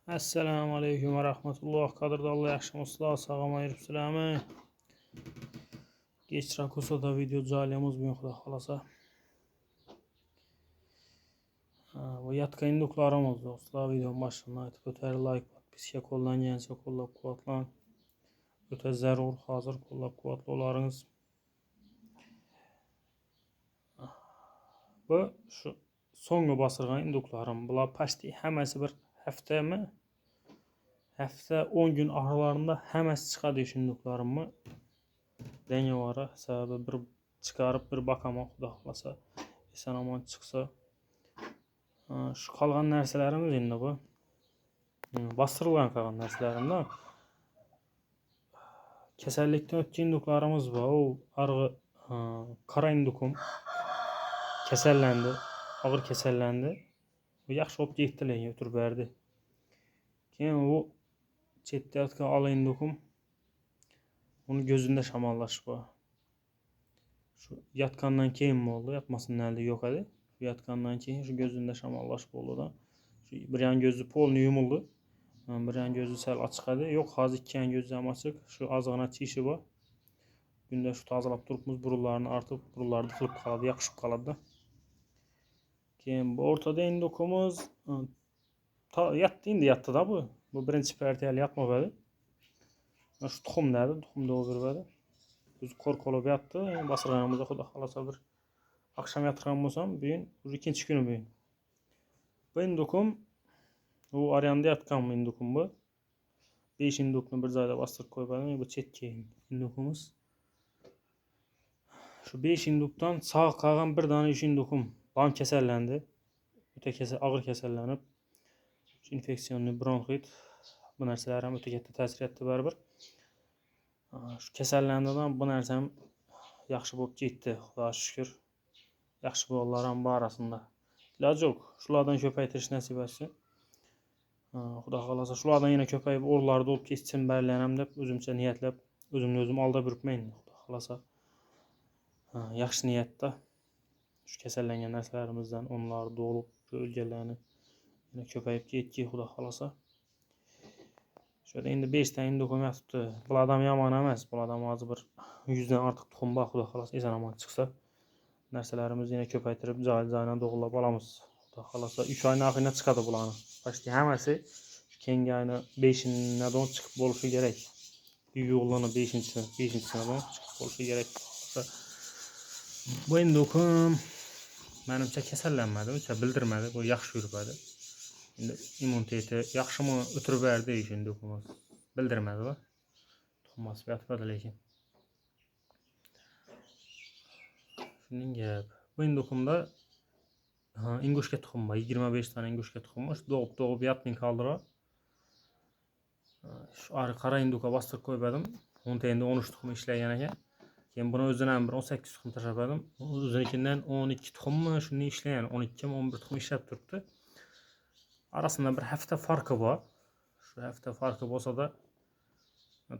Assalamu alaykum va rahmatulloh. Qadrdonlar, yaxshimisizlar? Sog'lom yuribsizlarmi? Kechroq ko'rsada video joylaymiz bugun xudo xolasa. Bu yatka induklarimiz do'stlar. Video boshini aytib o'tar, like, podpiska qo'llangancha qo'llab-quvvatlang. O'ta zarur hozir qo'llab-quvvatlovlaringiz. Bu shu so'nggi bosirgan induklarim. Bular pashti hammasi bir haftami? Hafta 10 gün aralarında hammasi chiqadi shu induklarimni. Dengovara sababi bir chiqarib bir baqamoq xudo xolasa. Eson-omon chiqsa. Shu qolgan narsalarimiz endi bu. Bostirgan qolgan narsalarimda. Kasallikdan o'tgan induklarimiz bor. U arg'i qora indukum kasallandi, og'ir kasallandi. Bu yaxshi bo'lib ketdi, lekin o'tirib berdi. Keyin u chetda yotgan ola indukum uni gözünde shamollash bor. Shu yatgandan keyin bo'ldi, yatmasından yo'q edi. Shu yatgandan keyin shu gözünde shamollash bo'ldi-da. Shu bir yan gözü polni yumuldi. Bir yan gözü sal ochiq edi. Yo'q, hozir ikki yan gözü ham ochiq. Shu ozg'ina tishi bor. Kunda shu tozalab turibmiz, burunlarini artib, burunlarni qilib qoladi, yoqishib qoladi. Keyin bu o'rtada indukumuz yatdi, endi yatdi-da bu. Bu birinchi partiyali yatmadi. Shu tuxumdadi, tuxumda o'ziradi. O'zi qo'rqolib yatdi. Bosirganimizda xudo xolasa bir akşam yatırgan bo'lsam, bugun ikinchi kuni bugun. Bu indukum u aryanda yatgan indukum bu. 5 indukni bir joyda bostirib qo'ydim. Bu chetki indukumuz. Shu 5 indukdan sog' qolgan bir dona 3 indukum bam kasallandi. O'ta og'ir kasallanib, infeksionniy bronxit bu narsalar ham o'ta katta ta'sir etdi baribir. Shu kasallandidan bu narsa ham yaxshi bo'lib ketdi, xudoga shukr. Yaxshi bo'lganlar ham bor arasında. Iloji yo'q. Shulardan ko'paytirish nasib etsin. Xudo xolasa shulardan yana ko'payib o'rlarda bo'lib ketsin barlaram deb o'zimcha niyatlab, o'zimni o'zim aldab yuribman. Xudo xolasa yaxshi niyatda shu kasallangan narsalarimizdan onlar doğulup o'lganlarni yana ko'payib ketdi, xudo xolasa. Şöyle endi 5 ta indukum yotibdi. Bular ham yomon emas. Bular ham hozir bir 100 dan ortiq tuxum bor, xudo xolasa eson-omon chiqsa. Narsalarimizni yana ko'paytirib joy-joyidan doğulab olamiz. Xudo xolasa 3 oyning oxirida chiqadi bularni. Pashti hammasi keyingi oyni 5-dan chiqib bo'lishi kerak. Iyulning 5-sidan chiqib bo'lishi kerak. Bu indukum menimcha kasallanmadi, o'cha bildirmadi, bu yaxshi yuribadi. Endi immuniteti yaxshimi o'tirib berdi shu indukumimiz. Bildirmadi bu. Tuxumasi yotibadi lekin. Shuning gap. Bu indukumda ingushka tuxum bor, 25 dona ingushka tuxum bor. Shu doğup yatmay qoldira. Shu qora induka bostirib qo'ydim. Unda endi 13 tuxum ishlagan ekan. Keyin buni o'zidan ham bir 18 tuxum tashladim. O'zinikidan 12 tuxummi shuni ishlagan, 12 mi 11 tuxum ishlab turibdi. Arasında bir hafta farkı bor. Shu hafta farkı bo'lsa-da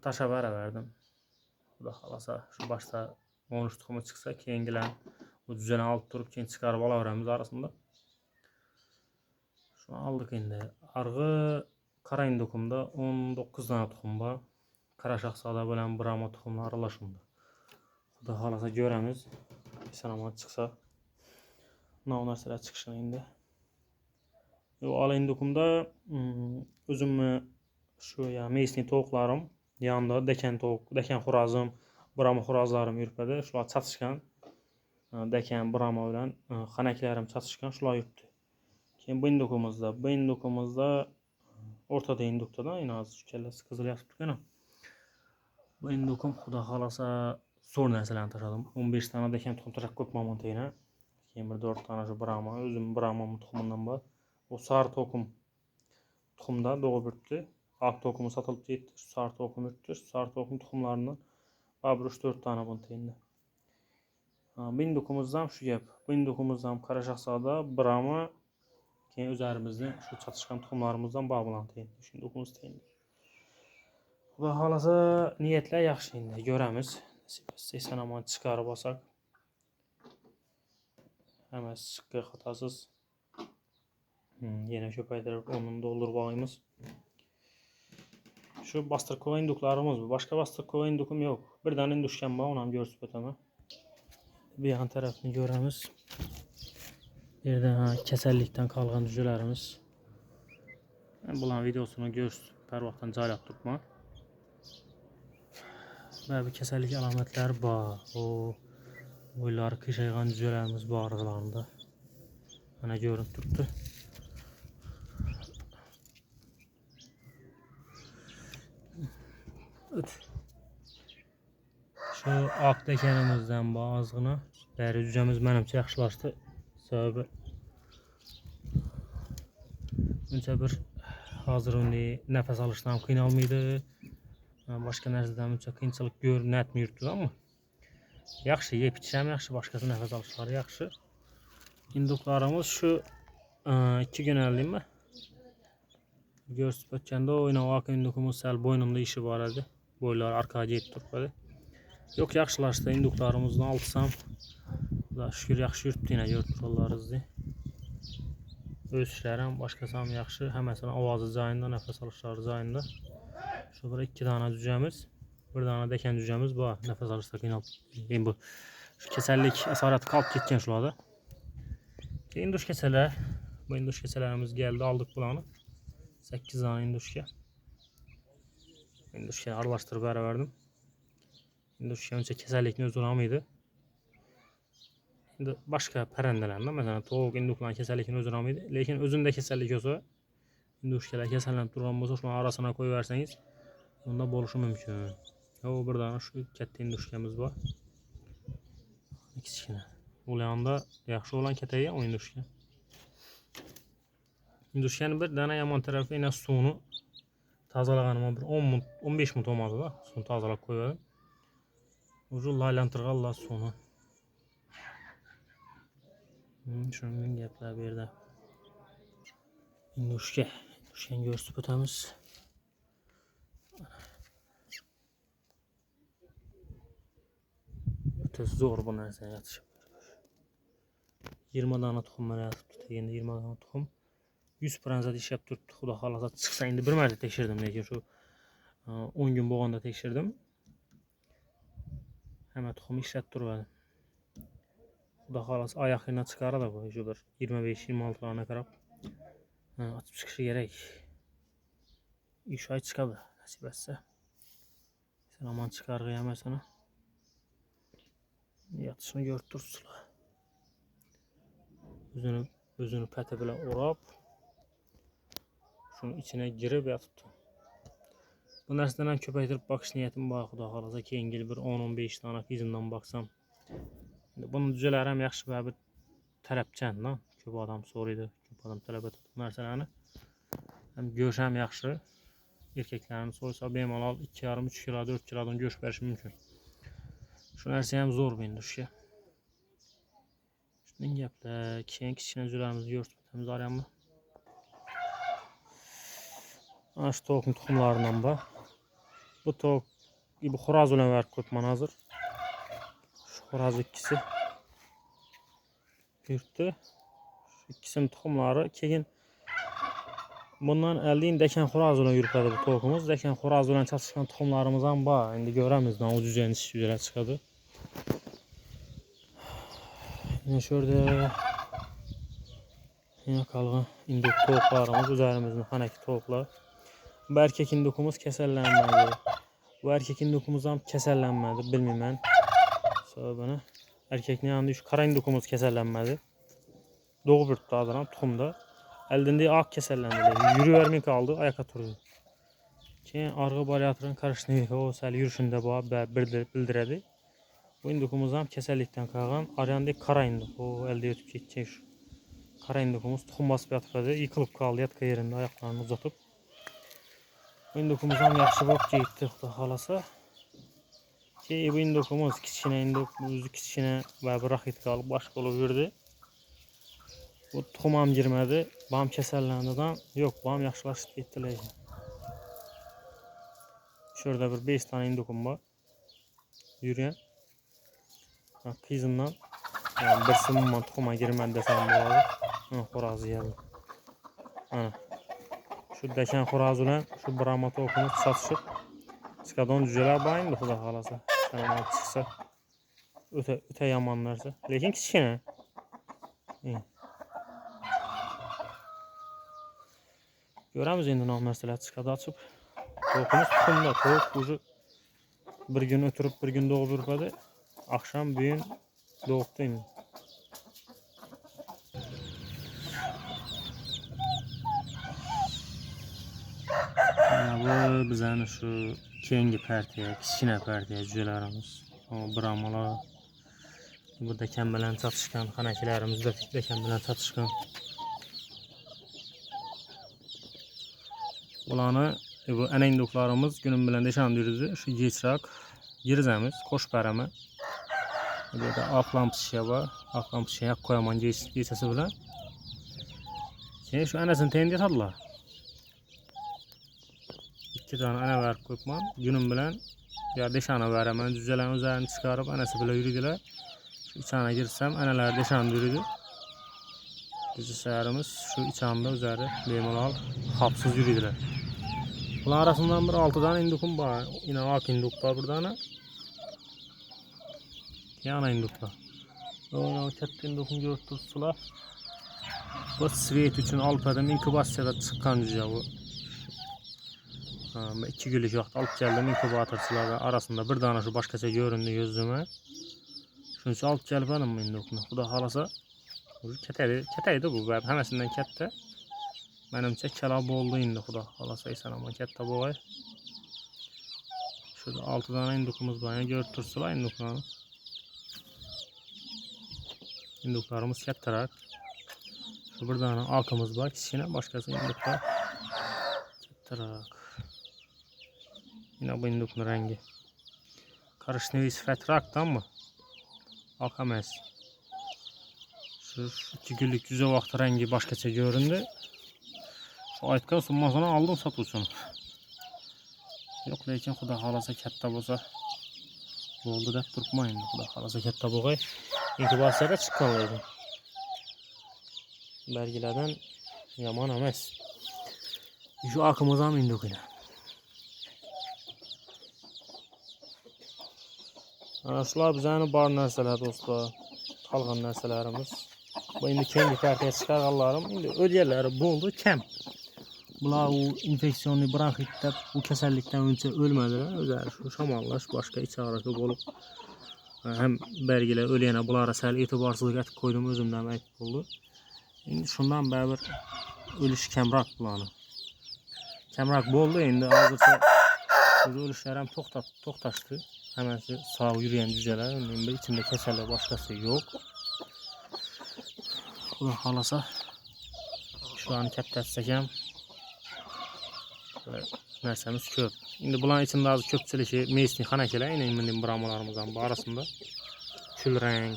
tashlab beraverdim. Xudo xolasa shu boshda 13 tuxumi chiqsa, keyingilar bu düzeni olib turib keyin chiqarib olaveramiz arasında. Shuni oldik endi. Arg'i qora indukumda 19 dona tuxum bor. Qora shahzoda bilan Brahma tuxumlari aralashindi. Xudo xolasa ko'ramiz. Eson-omon chiqsa, nov narsalar chiqishini endi. Bu ola indukumda o'zimni shu ya mesni tovuqlarim, yanında dekan xo'rozim, Brahma xo'rozlarim yuribdi. Shular chatishgan. Dekan Brahma bilan xanaklarim chatishgan, shular yuribdi. Keyin bu indukumizda o'rtada indukda, yana hozir kallasi qizil yotibdi-ku. Bu indukum xudo xolasa zo'r narsalarni tashladim. 15 dona dekan tuxum tashlab qo'yibman teyna. Keyin bir 4 dona shu Brahma, o'zim Brahma tuxumidan bor. O sarı tokum tuxumda doğup yuribdi. Ak tokumu satılıp ketdi. Şu sarı tokum yuribdi. Şu sarı tokum tuxumlarından bir 3-4 tane bunu teyindi. Bu indukumuzdan shu gap. Bu indukumuzdan qora shahzoda, Brahma, keyin o'zlarimizdan shu chatishgan tuxumlarimizdan bor bilan teyindi. Shu indukumuz teyindi. Xudo xolasa niyatlar yaxshi endi, ko'ramiz. Nasib etsa eson-omon chiqarib olsak. Hammasi chiqqan xatosiz. Yine köpəydirib onun doldurmağımız. Şu bastırkova induklarımız bu. Başka bastırkova indukum yok. Bir tane induşken var, onu görsüp öteme. Bir yan tarafını göremiz. Bir de kesellikten kalgan düzülərimiz. Bunların videosunu görsüp her vaxtdan caylat tutma. Ve bir kesellik alametleri var. O boyları kışayğan düzülərimiz bu arıqlarında. Bana görüntü tuttu. Şu ak dekenimizden bazığına bəri cücəmiz mənimcə yaxşılaşdı. Səbəbi öncə bir hazır indi nəfəs alışdan qıynalmıydı. Başqa nərzədən öncə qıyınçılıq etmiyorduk amma yaxşı yeyib içsəm yaxşı, başqası nəfəs alışları yaxşı. İnduklarımız şu 2 gün əlliyim mi? Görsüp ötkəndə o ilə o ak indukumuz səl boynunda işi var idi. Boyları arkaya gedib durmadı. Yok yaxşılaşdı, induklarımızdan alsam da şükür yaxşı yürütdü yine yürütürlərizdi. Öz işlərim başqasam yaxşı, həməsən avazı cayında, nəfəs alışları cayında. Şu burada 2 tane cücəmiz, bir tane dəkən cücəmiz var, nəfəs alışda qıynalıb. Bu şu kesellik əsarəti qalıb getkən şurada. İnduş keçələr, bu induş keçələrimiz gəldi, aldıq bulanı. 8 tane induşka. İnduşka arılaşdırıb verdim. İnduşka önce kesellikini öz duramıydı. Şimdi başka pərəndələrində, mesela toğuk indukla kesellikini öz duramıydı. Lakin özünde kesellik olsa, induşkalar kesellənib duran olsa, şunu arasına koyuverseniz, onda boluşu mümkün. O burada şu kətli induşkamız var. Kiçikine. Bu yanında yaxşı olan kətəyi o induşka. İnduşkanın bir dənə yaman tərəfi yine suyunu tazalağanıma bir 10-15 minut olmadı da, suyunu tazalaq koyuverdim. Ucu laylantırğalla suyunu. Şunun gəplər bir də. İnduşkan görsüp ötəmiz. Ötəsi zor bu nərsəyə yatışıb. 20 tane tuxum mənə yatıb tutdu. 20 tane tuxum. 100 pranzat iş yaptırdı. Xuda xalasa çıxsa indi bir mərtə tekşirdim. Lakin şu 10 gün boğanda tekşirdim. Hemen tuxumu işlətdirmədim. Xuda xalasa ayaq ilə çıxarı da bu. Şu bir 25-26 tane qarab. Açıb çıxışı gerek. 3 ay çıxadı. Nəsib etsə. Sən aman çıxar qıyaməsənə. Yatışını görtürsülər. Özünü pətə belə orab. Şunun içine girib yatıbdı. Bu nərsədən köpəkdirib baxış niyyətim var xuda xalasa ki, ingil bir 10-15 tane izindən baxsam. Bunun düzələrəm yaxşı və bir tələbçən lan. Köp adam soruydu, köp adam tələb etdi bu nərsələrini. Həm göşəm yaxşı. Erkəklərini soysa bemalal 2,5-3 kilo, 4 kilodan göş verişi mümkün. Şu nərsəyə həm zor bir induşya. Şunun gəplə, kiçinə düzələrimizi görsün. Təmiz arayanmı? Şu tavukun tuxumlarından bak. Bu tavuk bu xoraz olan var kurtman hazır. Şu xoraz ikisi. Yürüttü. Şu ikisinin tuxumları keyin bundan əldiyin dəkən xoraz olan yürütlədi bu tavukumuz. Dəkən xoraz olan çatışkan tuxumlarımızdan var. İndi görəmizdən o cücənin işçilərə çıxadı. Yine şurada yine kalğan induk tavuklarımız üzerimizin haneki tavuklar. Bu erkek indukumuz kəsərlənmədi. Bu erkek indukumuzdan kəsərlənmədi, bilmirəm mən. Səbəbini. Erkeknin yanında şu kara indukumuz kəsərlənmədi. Doğu bir dadıram, tuxumda. Əlində ağ kəsərləndi. Yürü vermək qaldı, ayaq oturdu. Keyin arğı bariatırın karışını o səl yürüşündə bu bildirədi. Bu indukumuzdan kəsərlikdən qalğan arayanda kara induk. O əldə ötüb getəcək şu. Kara indukumuz tuxum basıb yatıbdı, yıkılıb qaldı yatka yerində ayaqlarını uzatıb. Bu indukumuzdan yaxşı boq getdi xuda xalasa. Ki bu indukumuz kiçinə induk, özü kiçinə və bir raxit qalıb başqa olub yürüdü. Bu tuxumam girmədi, bam kəsərləndidən yox, bam yaxşılaşıb getdilər. Şurada bir 5 tane indukum var. Yürüyen. Kızımdan yani birisi mumman tuxuma girmədi desəm bu arada. Xorazı gəldi. Ana. Şu dekan xo'roz bilan şu Brahma tovuqimiz satışib chiqadigan jo'jalar bor endi xudo xolasa. Tamam chiqsa o'ta yomon narsa. Lekin kichkina. Göremiz endi nima narsalar chiqadi ochib. Tovuqimiz tuxumda. Tovuq o'zi bir gün o'tirib bir gün doğup yurpadi. Akşam büyün doğupdu endi. Bu bizani şu keyingi partiya, kichkina partiya jo'jalarimiz. Brahmalar burada kam bilan satishgan, xanakilarimiz kam bilan satishgan. Bularni bu ana induklarimiz günün bilan deshan yurdi. Şu kechroq girizamiz, qo'shib beraman. Bu yerda oq lampochka bor. Oq lampochka yoqib qo'yaman kechasi bilan. Keyin shu anasini tengdiradilar. 2 tane ana verib qo'yibman. Günüm bilan ya deshani beraman, jo'jalarni o'zlarini chiqarib anasi bilan yuradilar. Shu ichana girsam analar deshani yuradi. Jo'jalarimiz shu ichanda o'zlari bemalol xavfsiz yuradilar. Bular arasından bir 6 tane indukum var. Yine ak induk var burada ana. Yana induklar. Ona katta indukum görüp tursular. Bu svet için Alpa'dan inkübasyada çıkan cüce bu. 2 günlük vaqt alıp geldim inkubatorçularla arasında bir tane şu başkaça göründü gözüme. Şunun için alıp gelip hanım indukunu. Bu da halasa keteydi bu. Hemesinden kette. Menimçe kelab oldu indi xudo xolasa esan ama katta bo'g'ay. Şurada 6 tane indukumuz var. Görüp tursular induklarni. Induklarımız kattaroq. Şu bir tane akımız var. Kichkina, boshqasi induklar kattaroq. Yine bu indukning rangi. Korishneviy sifati mı? Ak emas. Şu 2 günlük yüze vaqti rangi boshqacha göründü. Şu aytgan summasini aldım sotuvchini. Yo'q, lekin xudo xolasa katta bo'lsa bo'ldi deb turibman endi. Xudo xolasa katta bo'lg'ay. Inkubasiyada chiqqan lekin. Belgilardan yomon emas. Şu akımız ham indukina. Ana shular bizani bor narsalar do'stlar. Qolgan narsalarimiz. Bu endi keyingi partiya chiqarganlarim endi o'lganlari bo'ldi kam. Bular u infeksionniy bronxit deb bu kasallikdan uncha o'lmadilar. O'zlari shu shamollash boshqa ichariga bo'lib ham belgilar o'lgana bularga sal e'tiborsizlik etib qo'ydim, o'zimdan aytib bo'ldi. Endi shundan baribir o'lish kamroq bularni. Kamroq bo'ldi endi hozircha o'lishlar ham to'xtashdi. Hammasi sog' yurgan jo'jalar, endi ichimda kasallik boshqasi yo'q. Xudo xolasa shularni kattatsak ham narsamiz ko'p. Endi bularning ichida hozir ko'pchiligi mesni xanakilar, endi brahmalarimiz ham bor arasida. Kul rang.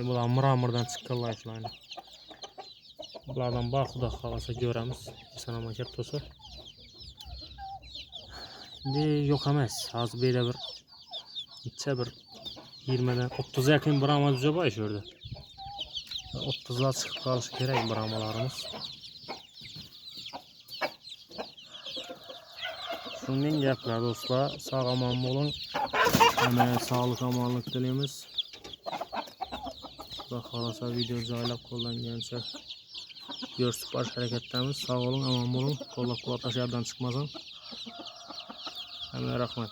Bular mramordan chiqqanlar shularni. Bulardan bor xudo xolasa ko'ramiz. Sanama katta bo'lsa. Endi yo'q emas. Hozir bu yerda bir 20 dan 30 ga yaqin brahma juda bor shu yerda. 30lar chiqib qolishi kerak brahmalarimiz. Shundan gaplar do'stlar. Sog' omon bo'ling. Hamma sog'lik, omonlik tilaymiz. Xudo xolasa video joylab qo'llangancha ko'rsatib bosh harakatdamiz. Sog' bo'ling, omon bo'ling. Qo'llab-quvvatlash yerdan chiqmasin. Hamma rahmat.